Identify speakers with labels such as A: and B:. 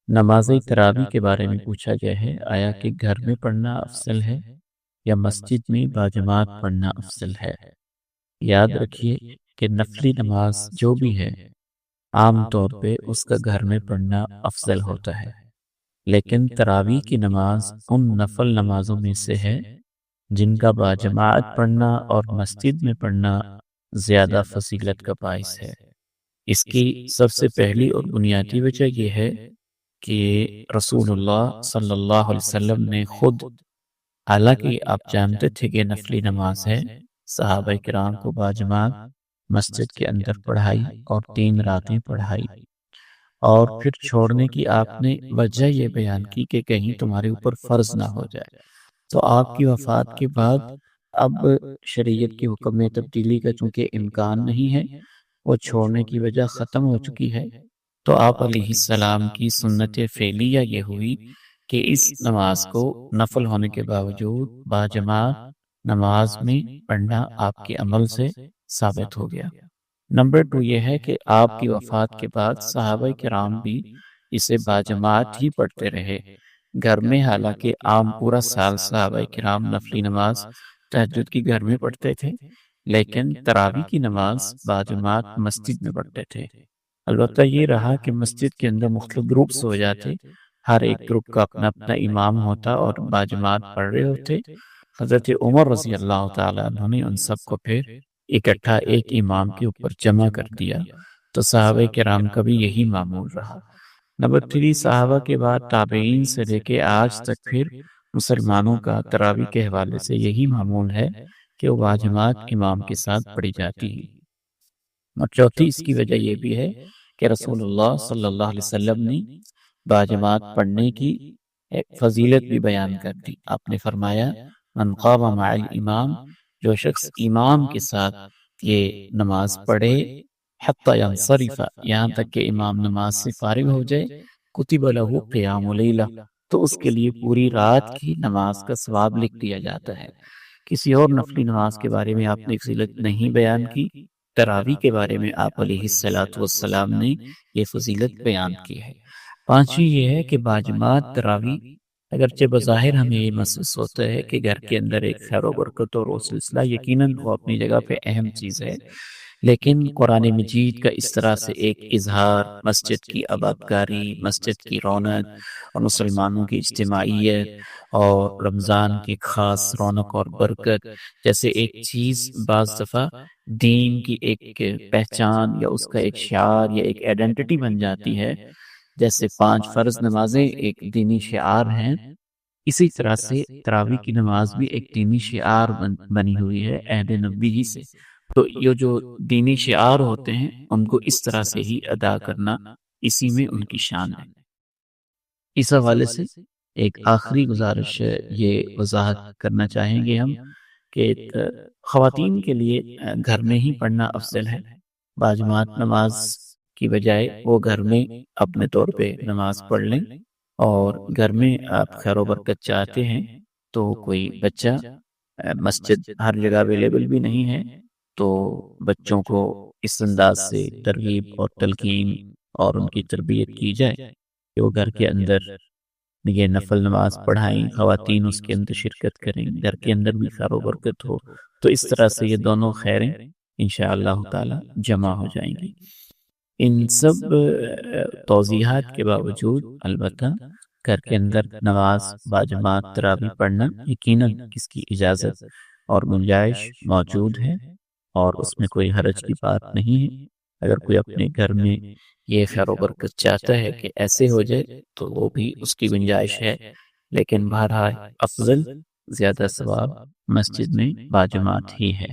A: نماز تراویح کے بارے میں پوچھا گیا ہے، آیا کہ گھر میں پڑھنا افضل ہے یا مسجد میں باجماعت پڑھنا افضل ہے؟ یاد رکھیے کہ نفلی نماز جو بھی ہے عام طور پہ اس کا گھر میں پڑھنا افضل ہوتا ہے، لیکن تراویح کی نماز ان نفل نمازوں میں سے ہے جن کا باجماعت پڑھنا اور مسجد میں پڑھنا زیادہ فضیلت کا باعث ہے۔ اس کی سب سے پہلی اور بنیادی وجہ یہ ہے کہ رسول اللہ صلی اللہ علیہ وسلم نے خود، حالانکہ آپ جانتے تھے کہ نفلی نماز ہے، صحابہ کرام کو باجماعت مسجد کے اندر پڑھائی اور 3 راتیں پڑھائی، اور پھر چھوڑنے کی آپ نے وجہ یہ بیان کی کہ کہیں تمہارے اوپر فرض نہ ہو جائے۔ تو آپ کی وفات کے بعد اب شریعت کے حکم میں تبدیلی کا چونکہ امکان نہیں ہے، وہ چھوڑنے کی وجہ ختم ہو چکی ہے، تو آپ علیہ السلام کی سنت فعلیہ یہ ہوئی کہ اس نماز کو نفل ہونے کے باوجود باجماعت نماز میں پڑھنا آپ کے عمل سے ثابت ہو گیا۔ نمبر 2 یہ ہے کہ آپ کی وفات کے بعد صحابہ کرام بھی اسے باجماعت ہی پڑھتے رہے گھر میں، حالانکہ عام پورا سال صحابہ کرام نفلی نماز تہجد کی گھر میں پڑھتے تھے، لیکن تراویح کی نماز باجماعت مسجد میں پڑھتے تھے۔ البتہ یہ رہا کہ مسجد کے اندر مختلف گروپس ہو جاتے، ہر ایک گروپ کا اپنا اپنا امام ہوتا اور باجماعت پڑھ رہے ہوتے۔ حضرت عمر رضی اللہ تعالیٰ عنہ نے ان سب کو پھر اکٹھا ایک امام کے اوپر جمع کر دیا، تو صحابہ کرام کا بھی یہی معمول رہا۔ نمبر 3 صحابہ کے بعد تابعین سے لے کے آج تک پھر مسلمانوں کا تراویح کے حوالے سے یہی معمول ہے کہ وہ باجماعت امام کے ساتھ پڑھی جاتی ہے۔ اور چوتھی اس کی وجہ یہ بھی ہے کہ رسول اللہ صلی اللہ علیہ وسلم نے باجماعت پڑھنے کی ایک فضیلت بھی بیان کر دی۔ آپ نے فرمایا من قام مع الامام، جو شخص امام کے ساتھ یہ نماز پڑھے حتی ینصرف، یہاں تک کہ امام نماز سے فارغ ہو جائے، کتب لہ قیام لیلہ، تو اس کے لیے پوری رات کی نماز کا ثواب لکھ دیا جاتا ہے۔ کسی اور نفلی نماز کے بارے میں آپ نے فضیلت نہیں بیان کی، تراویح کے بارے میں آپ علیہ الصلوۃ والسلام نے یہ فضیلت بیان کی ہے۔ پانچویں یہ ہے کہ باجماعت تراویح اگرچہ بظاہر ہمیں یہ محسوس ہوتا ہے کہ گھر کے اندر ایک خیر و برکت اور وہ سلسلہ یقیناً وہ اپنی جگہ پہ اہم چیز ہے، لیکن قرآن مجید کا اس طرح سے ایک اظہار، مسجد کی آبادکاری، مسجد کی رونق اور مسلمانوں کی اجتماعیت اور رمضان کی خاص رونق اور برکت جیسے ایک چیز بعض دفعہ دین کی ایک پہچان یا اس کا ایک شعار یا ایک آئیڈینٹی بن جاتی ہے۔ جیسے 5 فرض نمازیں ایک دینی شعار ہیں، اسی طرح سے تراویح کی نماز بھی ایک دینی شعار بنی ہوئی ہے عہد نبوی ہی سے۔ تو یہ جو دینی شعار ہوتے ہیں ان کو اس طرح سے ہی ادا کرنا، اسی میں ان کی شان ہے۔ اس حوالے سے ایک آخری گزارش یہ وضاحت کرنا چاہیں گے ہم کہ خواتین کے لیے گھر میں ہی پڑھنا افضل ہے۔ باجماعت نماز کی بجائے وہ گھر میں اپنے طور پہ نماز پڑھ لیں، اور گھر میں آپ خیر و برکت چاہتے ہیں تو کوئی بچہ، مسجد ہر جگہ اویلیبل بھی نہیں ہے، تو بچوں کو اس انداز سے ترغیب اور تلقین اور ان کی تربیت کی جائے کہ وہ گھر کے اندر یہ نفل نماز پڑھائیں، خواتین اس کے اندر شرکت کریں، گھر کے اندر بھی خیر و برکت ہو، تو اس طرح سے یہ دونوں خیریں انشاءاللہ تعالی جمع ہو جائیں گی۔ ان سب توضیحات کے باوجود البتہ گھر کے اندر نماز باجماعت تراویح پڑھنا یقیناً اس کی اجازت اور گنجائش موجود ہے، اور اس میں کوئی حرج کی بات نہیں ہے۔ اگر کوئی اپنے گھر میں یہ خیر و برکت چاہتا ہے کہ ایسے ہو جائے تو وہ بھی اس کی گنجائش ہے، لیکن بہرحال افضل، زیادہ ثواب مسجد میں باجماعت ہی ہے۔